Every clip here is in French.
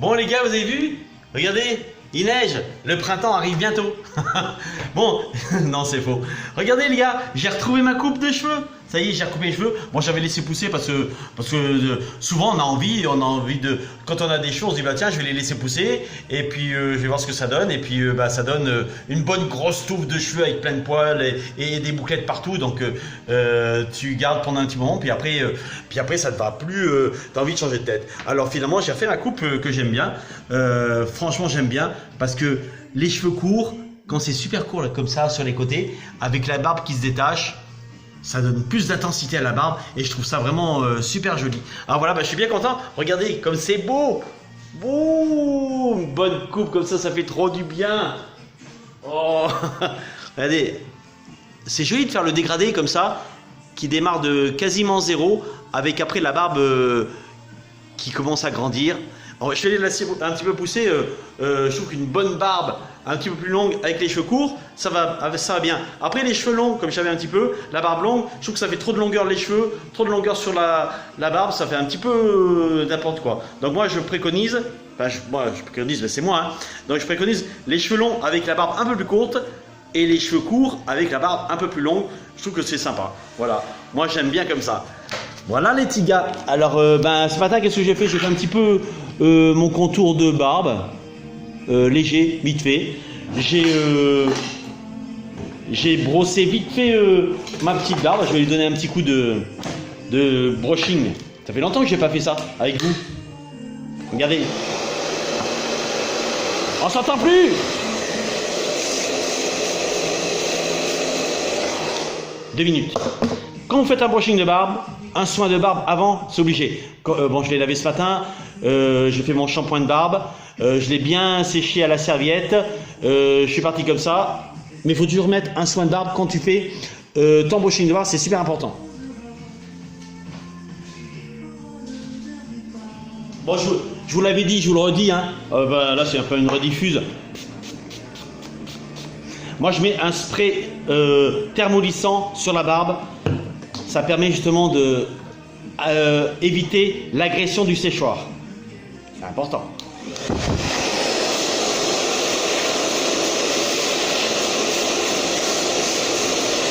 Bon les gars, vous avez vu? Regardez, il neige, le printemps arrive bientôt. Bon, non c'est faux. Regardez les gars, j'ai retrouvé ma coupe de cheveux. Ça y est, j'ai recoupé les cheveux. Moi j'avais laissé pousser parce que souvent on a envie de, quand on a des cheveux, on se dit bah tiens je vais les laisser pousser et puis je vais voir ce que ça donne et puis bah ça donne une bonne grosse touffe de cheveux avec plein de poils et des bouclettes partout. Donc tu gardes pendant un petit moment puis après ça te va plus, t'as envie de changer de tête. Alors finalement j'ai fait ma coupe que j'aime bien. Franchement j'aime bien parce que les cheveux courts, quand c'est super court là, comme ça sur les côtés, avec la barbe qui se détache, ça donne plus d'intensité à la barbe et je trouve ça vraiment super joli. Alors voilà, bah, je suis bien content. Regardez comme c'est beau. Boum, bonne coupe comme ça fait trop du bien. Oh, regardez, c'est joli de faire le dégradé comme ça, qui démarre de quasiment zéro, avec après la barbe qui commence à grandir. Alors, je vais la laisser un petit peu pousser. Je trouve qu'une bonne barbe un petit peu plus longue avec les cheveux courts, ça va bien. Après les cheveux longs, comme j'avais un petit peu, la barbe longue, je trouve que ça fait trop de longueur les cheveux, trop de longueur sur la barbe, ça fait un petit peu n'importe quoi. Donc moi je préconise, je préconise, mais c'est moi, hein. Donc je préconise les cheveux longs avec la barbe un peu plus courte et les cheveux courts avec la barbe un peu plus longue. Je trouve que c'est sympa. Voilà, moi j'aime bien comme ça. Voilà les petits gars. Alors ce matin qu'est-ce que j'ai fait? J'ai fait un petit peu mon contour de barbe. Léger, vite fait. J'ai brossé vite fait ma petite barbe. Je vais lui donner un petit coup de brushing. Ça fait longtemps que j'ai pas fait ça avec vous. Regardez. On s'entend plus. Deux minutes. Quand vous faites un brushing de barbe, un soin de barbe avant, c'est obligé. Bon, je l'ai lavé ce matin. J'ai fait mon shampoing de barbe. Je l'ai bien séché à la serviette. Je suis parti comme ça. Mais il faut toujours mettre un soin de barbe quand tu fais ton brushing de barbe, c'est super important. Bon, je vous l'avais dit, je vous le redis. Hein. Là, c'est un peu une rediffuse. Moi, je mets un spray thermolissant sur la barbe. Ça permet justement de éviter l'agression du séchoir. C'est important.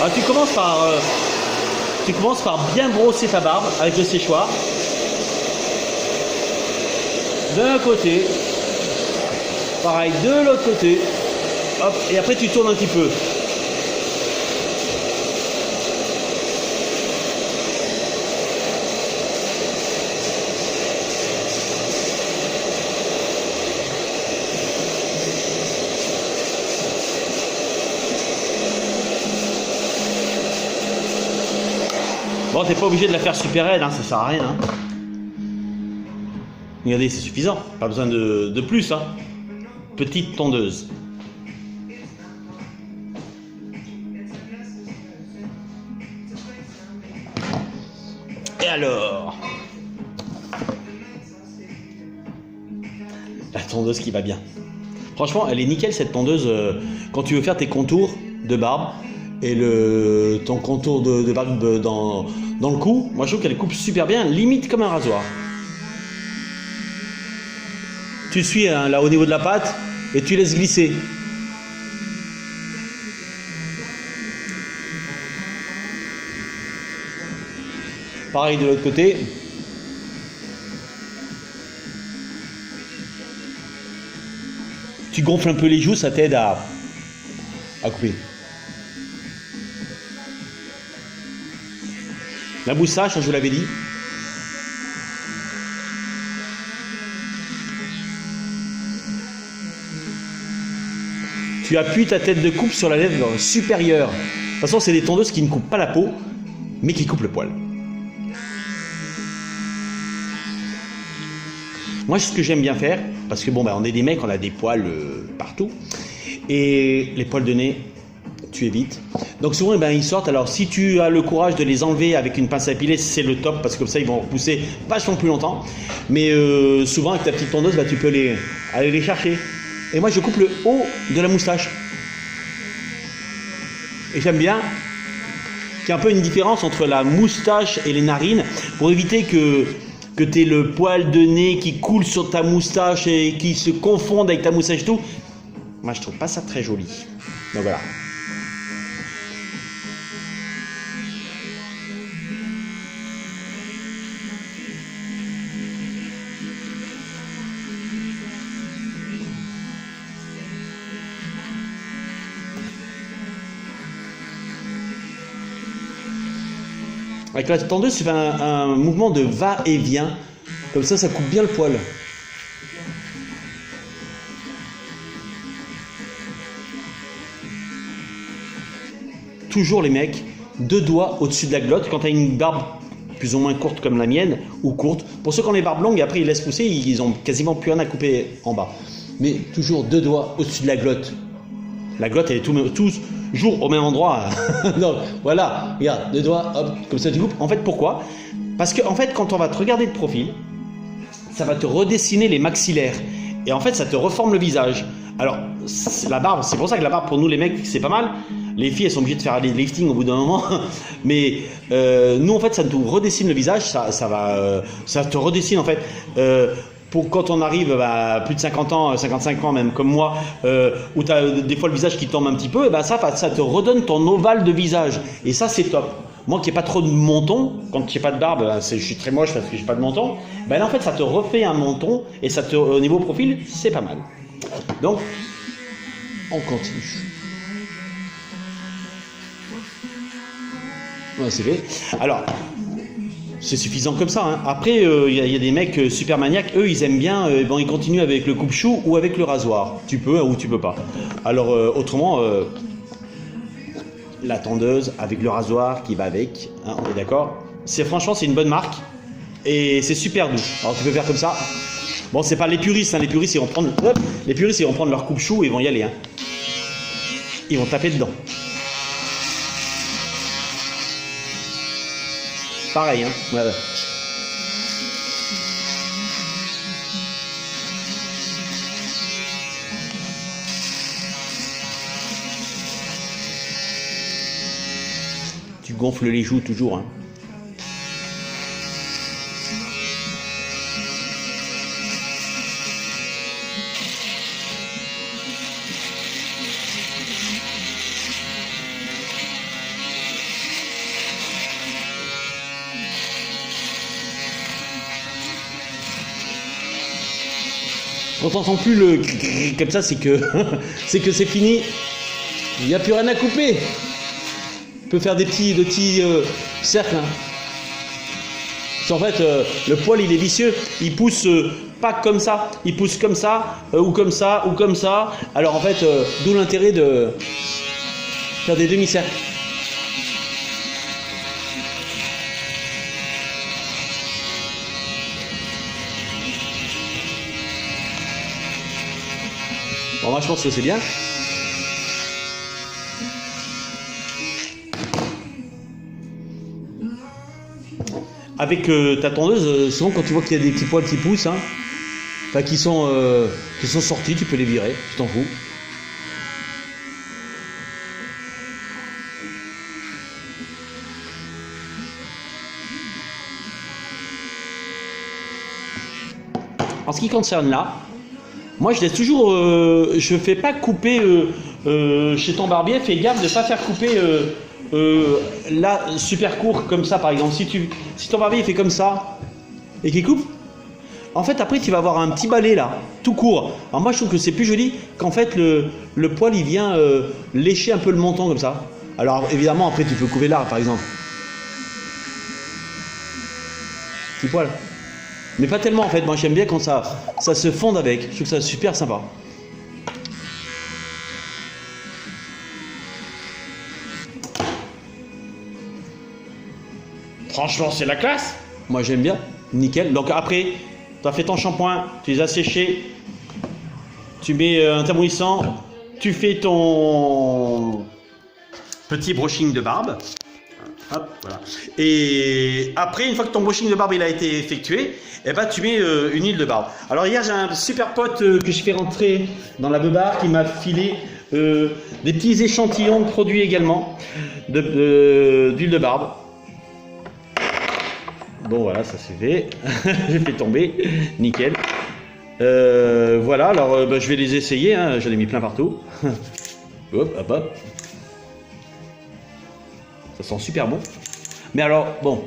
Alors, tu commences par bien brosser ta barbe avec le séchoir. D'un côté. Pareil, de l'autre côté. Hop, et après tu tournes un petit peu. Bon, t'es pas obligé de la faire super raide, hein, ça sert à rien. Hein. Regardez, c'est suffisant, pas besoin de plus. Hein. Petite tondeuse. Et alors, la tondeuse qui va bien. Franchement, elle est nickel cette tondeuse quand tu veux faire tes contours de barbe et ton contour de barbe dans le cou. Moi, je trouve qu'elle coupe super bien, limite comme un rasoir. Tu suis hein, là au niveau de la patte et tu laisses glisser. Pareil de l'autre côté. Tu gonfles un peu les joues, ça t'aide à couper. La moustache, je vous l'avais dit. Tu appuies ta tête de coupe sur la lèvre supérieure. De toute façon, c'est des tondeuses qui ne coupent pas la peau, mais qui coupent le poil. Moi, c'est ce que j'aime bien faire, parce que bon, on est des mecs, on a des poils partout. Et les poils de nez, tu évites. Donc souvent, ils sortent. Alors, si tu as le courage de les enlever avec une pince à épiler, c'est le top, parce que comme ça, ils vont repousser vachement plus longtemps. Mais souvent, avec ta petite tondeuse, tu peux aller les chercher. Et moi, je coupe le haut de la moustache. Et j'aime bien qu'il y ait un peu une différence entre la moustache et les narines, pour éviter que que tu aies le poil de nez qui coule sur ta moustache et qui se confonde avec ta moustache et tout. Moi, je trouve pas ça très joli. Donc voilà. Avec la tondeuse, tu fais un mouvement de va-et-vient. Comme ça coupe bien le poil. Toujours les mecs, 2 doigts au-dessus de la glotte. Quand tu as une barbe plus ou moins courte comme la mienne, ou courte. Pour ceux qui ont les barbes longues, après ils laissent pousser, ils ont quasiment plus rien à couper en bas. Mais toujours 2 doigts au-dessus de la glotte. La glotte, elle est toujours au même endroit. Donc voilà, regarde, 2 doigts, hop, comme ça tu coupes. En fait, pourquoi? Parce que en fait, quand on va te regarder de profil, ça va te redessiner les maxillaires. Et en fait, ça te reforme le visage. Alors, la barbe, c'est pour ça que la barbe, pour nous les mecs, c'est pas mal. Les filles, elles sont obligées de faire des lifting au bout d'un moment. Mais nous, en fait, ça nous redessine le visage. Ça te redessine, en fait. Pour quand on arrive à plus de 50 ans, 55 ans même, comme moi, où tu as des fois le visage qui tombe un petit peu, et ben ça te redonne ton ovale de visage. Et ça, c'est top. Moi qui n'ai pas trop de menton, quand j'ai pas de barbe, je suis très moche parce que j'ai pas de menton, ben là, en fait, ça te refait un menton, et au niveau profil, c'est pas mal. Donc, on continue. Ouais, c'est fait. Alors, c'est suffisant comme ça. Hein. Après, il y a des mecs super maniaques. Eux, ils aiment bien. Ils continuent avec le coupe-chou ou avec le rasoir. Tu peux ou tu peux pas. Alors, autrement, la tondeuse avec le rasoir qui va avec. Hein, on est d'accord. Franchement, c'est une bonne marque et c'est super doux. Alors, tu peux faire comme ça. Bon, c'est pas les puristes. Hein. Les puristes, ils vont prendre. Les puristes, ils vont prendre leur coupe-chou et ils vont y aller. Hein. Ils vont taper dedans. Pareil, hein. Ouais. Tu gonfles les joues toujours, hein. Quand t'entends plus le comme ça, c'est que c'est fini. Il n'y a plus rien à couper. On peut faire des petits cercles. Hein. En fait, le poil, il est vicieux. Il pousse pas comme ça. Il pousse comme ça, ou comme ça, ou comme ça. Alors en fait, d'où l'intérêt de faire des demi-cercles. Bon, moi je pense que c'est bien. Avec ta tondeuse, souvent quand tu vois qu'il y a des petits poils qui poussent, hein, enfin qui sont sortis, tu peux les virer, tu t'en fous. En ce qui concerne là, moi je laisse toujours, je fais pas couper chez ton barbier, fais gaffe de ne pas faire couper là super court comme ça par exemple. Si ton barbier fait comme ça et qu'il coupe, en fait après tu vas avoir un petit balai là, tout court. Alors moi je trouve que c'est plus joli qu'en fait le poil il vient lécher un peu le menton comme ça. Alors évidemment après tu peux couper là par exemple. Petit poil. Mais pas tellement en fait, moi j'aime bien quand ça se fonde avec, je trouve ça super sympa. Franchement c'est la classe. Moi j'aime bien, nickel. Donc après, tu as fait ton shampoing, tu les as séchés, tu mets un tamouissant, tu fais ton petit brushing de barbe. Hop, voilà. Et après, une fois que ton brushing de barbe il a été effectué, eh ben, tu mets une huile de barbe. Alors hier, j'ai un super pote que je fais rentrer dans la beubare qui m'a filé des petits échantillons de produits également d'huile de barbe. Bon voilà, ça c'est fait. J'ai fait tomber. Nickel. Voilà, alors je vais les essayer, hein. J'en ai mis plein partout. Hop, hop, hop. Ça sent super bon. Mais alors, bon,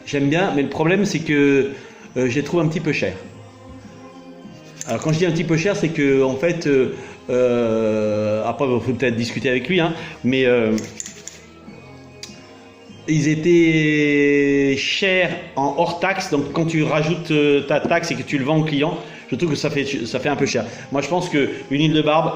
j'aime bien, mais le problème c'est que je les trouve un petit peu chers. Alors quand je dis un petit peu cher, c'est que en fait, après il faut peut-être discuter avec lui, hein, mais ils étaient chers en hors taxe, donc quand tu rajoutes ta taxe et que tu le vends au client, je trouve que ça fait un peu cher. Moi je pense qu'une huile de barbe,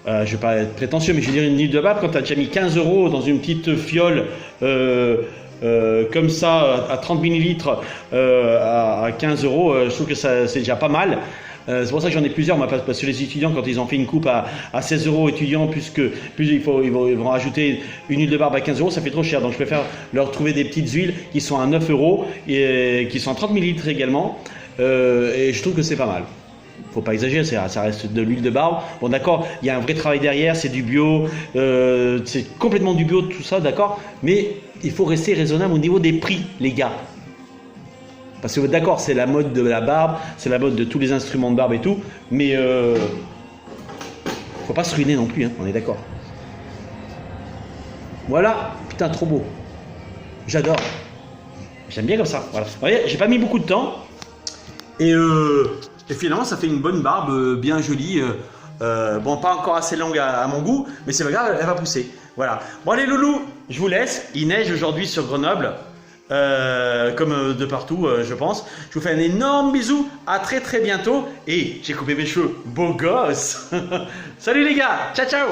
je ne vais pas être prétentieux, mais je veux dire une huile de barbe, quand tu as déjà mis 15 € dans une petite fiole comme ça, à 30 millilitres, à 15 €, je trouve que c'est déjà pas mal. C'est pour ça que j'en ai plusieurs, parce que les étudiants, quand ils ont fait une coupe à 16 € étudiants, plus ils vont rajouter une huile de barbe à 15 €, ça fait trop cher. Donc je préfère leur trouver des petites huiles qui sont à 9 € et qui sont à 30 millilitres également. Et je trouve que c'est pas mal. Faut pas exagérer, ça reste de l'huile de barbe. Bon d'accord, il y a un vrai travail derrière, c'est du bio, c'est complètement du bio tout ça, d'accord. Mais il faut rester raisonnable au niveau des prix, les gars. Parce que d'accord, c'est la mode de la barbe, c'est la mode de tous les instruments de barbe et tout, mais faut pas se ruiner non plus, hein, on est d'accord. Voilà, putain, trop beau. J'adore. J'aime bien comme ça. Voilà. Vous voyez, j'ai pas mis beaucoup de temps. Et finalement, ça fait une bonne barbe bien jolie. Bon, pas encore assez longue à mon goût, mais c'est pas grave, elle va pousser. Voilà. Bon, allez, loulou, je vous laisse. Il neige aujourd'hui sur Grenoble. Comme de partout, je pense. Je vous fais un énorme bisou. À très très bientôt. Et j'ai coupé mes cheveux. Beau gosse. Salut les gars. Ciao, ciao.